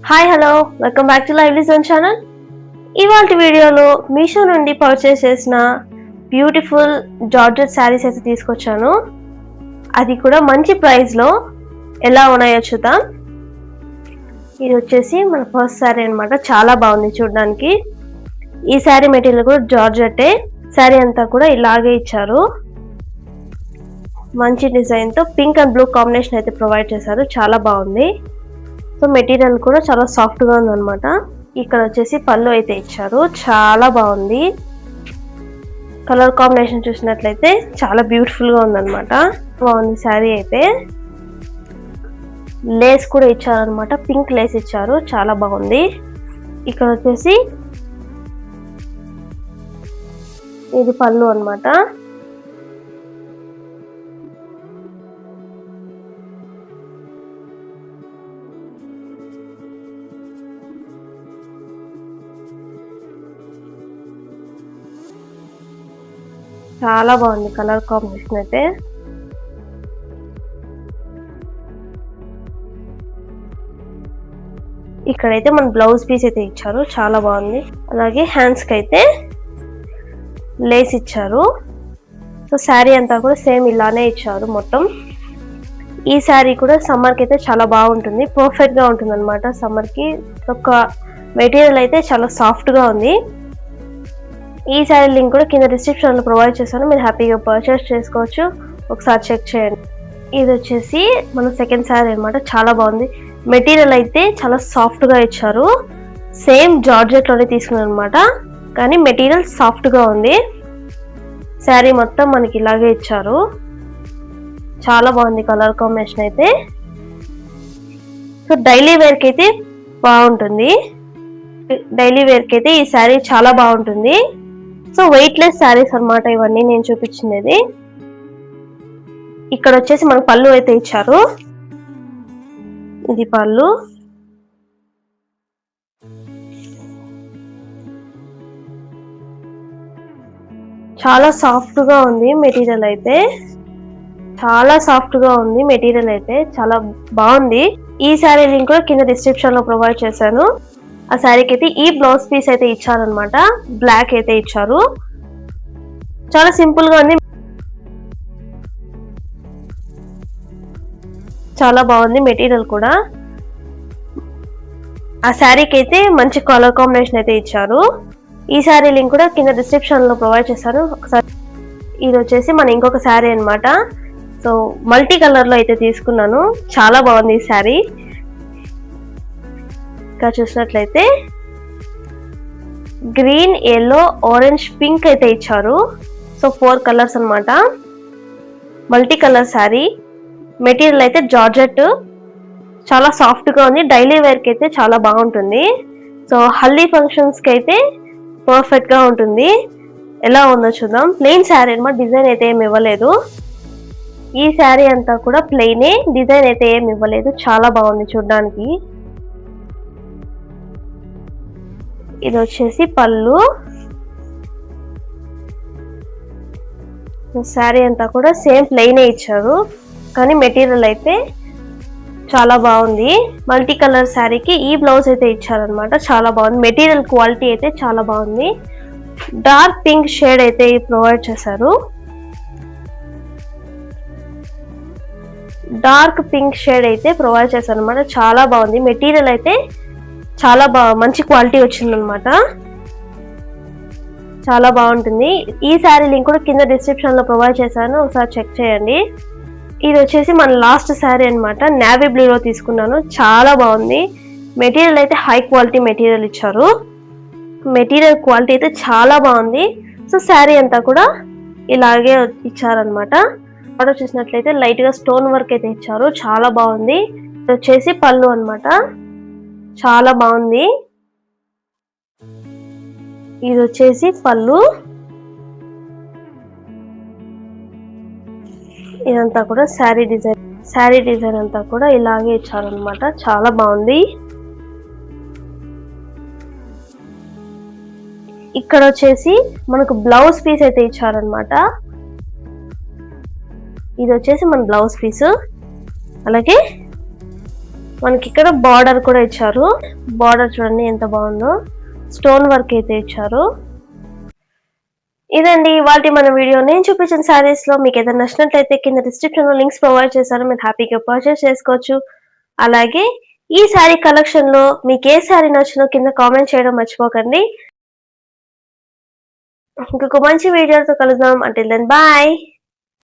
Hi hello welcome back to lively zone channel. ఇవాల్టి వీడియోలో మీషో నుండి పర్చేస్ చేసిన బ్యూటిఫుల్ జార్జెట్ శారీస్ అయితే తీసుకొచ్చాను. అది కూడా మంచి ప్రైస్లో ఎలా ఉన్నాయో చూద్దాం. ఇది వచ్చేసి మన ఫస్ట్ శారీ అనమాట. చాలా బాగుంది చూడడానికి. ఈ శారీ మెటీరియల్ కూడా జార్జెట్టే. శారీ అంతా కూడా ఇలాగే ఇచ్చారు. మంచి డిజైన్తో పింక్ అండ్ బ్లూ కాంబినేషన్ అయితే ప్రొవైడ్ చేశారు. చాలా బాగుంది. సో మెటీరియల్ కూడా చాలా సాఫ్ట్గా ఉందన్నమాట. ఇక్కడ వచ్చేసి పళ్ళు అయితే ఇచ్చారు. చాలా బాగుంది. కలర్ కాంబినేషన్ చూసినట్లయితే చాలా బ్యూటిఫుల్గా ఉందన్నమాట. బాగుంది శారీ అయితే. లేస్ కూడా ఇచ్చారనమాట. పింక్ లేస్ ఇచ్చారు. చాలా బాగుంది. ఇక్కడ వచ్చేసి ఇది పళ్ళు అనమాట. చాలా బాగుంది కలర్ కాంబినేషన్ అయితే. ఇక్కడైతే మన బ్లౌజ్ పీస్ అయితే ఇచ్చారు. చాలా బాగుంది. అలాగే హ్యాండ్స్ కి అయితే లేస్ ఇచ్చారు. సో శారీ అంతా కూడా సేమ్ ఇలానే ఇచ్చారు మొత్తం. ఈ శారీ కూడా సమ్మర్ కి అయితే చాలా బాగుంటుంది. పర్ఫెక్ట్ గా ఉంటుంది అనమాట సమ్మర్ కి. ఒక మెటీరియల్ అయితే చాలా సాఫ్ట్ గా ఉంది. ఈ శారీ లింక్ కూడా కింద డిస్క్రిప్షన్ లో ప్రొవైడ్ చేశాను. మీరు హ్యాపీగా పర్చేస్ చేసుకోవచ్చు. ఒకసారి చెక్ చేయండి. ఇది వచ్చేసి మన సెకండ్ శారీ అనమాట. చాలా బాగుంది. మెటీరియల్ అయితే చాలా సాఫ్ట్ గా ఇచ్చారు. సేమ్ జార్జెట్ లోనే తీసుకున్నాను అనమాట. కానీ మెటీరియల్ సాఫ్ట్ గా ఉంది. శారీ మొత్తం మనకి ఇలాగే ఇచ్చారు. చాలా బాగుంది కలర్ కాంబినేషన్ అయితే. సో డైలీ వేర్ కి అయితే బాగుంటుంది. డైలీ వేర్ కి అయితే ఈ శారీ చాలా బాగుంటుంది. సో వెయిట్ లెస్ శారీస్ అనమాట ఇవన్నీ నేను చూపించినది. ఇక్కడ వచ్చేసి మనకు పళ్ళు అయితే ఇచ్చారు. ఇది పళ్ళు. చాలా సాఫ్ట్ గా ఉంది మెటీరియల్ అయితే. చాలా సాఫ్ట్ గా ఉంది మెటీరియల్ అయితే. చాలా బాగుంది. ఈ శారీ లింక్ కూడా కింద డిస్క్రిప్షన్ లో ప్రొవైడ్ చేశాను. ఆ శారీకి అయితే ఈ బ్లౌజ్ పీస్ అయితే ఇచ్చారనమాట. బ్లాక్ అయితే ఇచ్చారు. చాలా సింపుల్ గా ఉంది. చాలా బాగుంది మెటీరియల్ కూడా. ఆ శారీకి అయితే మంచి కలర్ కాంబినేషన్ అయితే ఇచ్చారు. ఈ శారీ లింక్ కూడా కింద డిస్క్రిప్షన్ లో ప్రొవైడ్ చేశారు. ఒకసారి. ఇది వచ్చేసి మన ఇంకొక శారీ అనమాట. సో మల్టీ కలర్ లో అయితే తీసుకున్నాను. చాలా బాగుంది ఈ శారీ. ఇంకా చూసినట్లయితే గ్రీన్, ఎల్లో, ఆరెంజ్, పింక్ అయితే ఇచ్చారు. సో 4 కలర్స్ అనమాట. Multi colour sari. మెటీరియల్ అయితే జార్జెట్. చాలా సాఫ్ట్ గా ఉంది. డైలీ వేర్ కి అయితే చాలా బాగుంటుంది. సో హల్దీ ఫంక్షన్స్ కి అయితే పర్ఫెక్ట్ గా ఉంటుంది. ఎలా ఉందో చూద్దాం. ప్లెయిన్ శారీ అనమాట. డిజైన్ అయితే ఏమి ఇవ్వలేదు. ఈ శారీ అంతా కూడా ప్లెయినే. డిజైన్ అయితే ఏమి ఇవ్వలేదు. చాలా బాగుంది చూడడానికి. ఇది వచ్చేసి పళ్ళు. శారీ అంతా కూడా సేమ్ ప్లెయిన్ ఇచ్చారు. కానీ మెటీరియల్ అయితే చాలా బాగుంది. మల్టీ కలర్ శారీకి ఈ బ్లౌజ్ అయితే ఇచ్చారనమాట. చాలా బాగుంది. మెటీరియల్ క్వాలిటీ అయితే చాలా బాగుంది. డార్క్ పింక్ షేడ్ అయితే ప్రొవైడ్ చేశారు. డార్క్ పింక్ షేడ్ అయితే ప్రొవైడ్ చేశారు అనమాట. చాలా బాగుంది. మెటీరియల్ అయితే చాలా మంచి క్వాలిటీ వచ్చిందనమాట. చాలా బాగుంటుంది. ఈ శారీ లింక్ కూడా కింద డిస్క్రిప్షన్ లో ప్రొవైడ్ చేశాను. ఒకసారి చెక్ చేయండి. ఇది వచ్చేసి మన లాస్ట్ శారీ అనమాట. నేవీ బ్లూ లో తీసుకున్నాను. చాలా బాగుంది. మెటీరియల్ అయితే హై క్వాలిటీ మెటీరియల్ ఇచ్చారు. మెటీరియల్ క్వాలిటీ అయితే చాలా బాగుంది. సో శారీ అంతా కూడా ఇలాగే ఇచ్చారనమాట. ఆర్డర్ చూసినట్లయితే లైట్ గా స్టోన్ వర్క్ అయితే ఇచ్చారు. చాలా బాగుంది. ఇది వచ్చేసి పళ్ళు అనమాట. చాలా బాగుంది. ఇది వచ్చేసి పళ్ళు. ఇదంతా కూడా శారీ డిజైన్. శారీ డిజైన్ అంతా కూడా ఇలాగే ఇచ్చారనమాట. చాలా బాగుంది. ఇక్కడ వచ్చేసి మనకు బ్లౌజ్ పీస్ అయితే ఇచ్చారనమాట. ఇది వచ్చేసి మన బ్లౌజ్ పీస్. అలాగే మనకి ఇక్కడ బార్డర్ కూడా ఇచ్చారు. బార్డర్ చూడండి ఎంత బాగుందో, స్టోన్ వర్క్ అయితే ఇచ్చారు. ఇదండి ఇవాల్టి మన వీడియో. నేను చూపించిన శారీస్ లో మీకు ఏదైనా నచ్చినట్లయితే కింద డిస్క్రిప్షన్ లో లింక్స్ ప్రొవైడ్ చేశాను, మీరు హ్యాపీగా పర్చేస్ చేసుకోవచ్చు. అలాగే ఈ శారీ కలెక్షన్ లో మీకు ఏ శారీ నచ్చినో కింద కామెంట్ చేయడం మర్చిపోకండి. ఇంకొక మంచి వీడియోతో కలుద్దాం. Until then bye.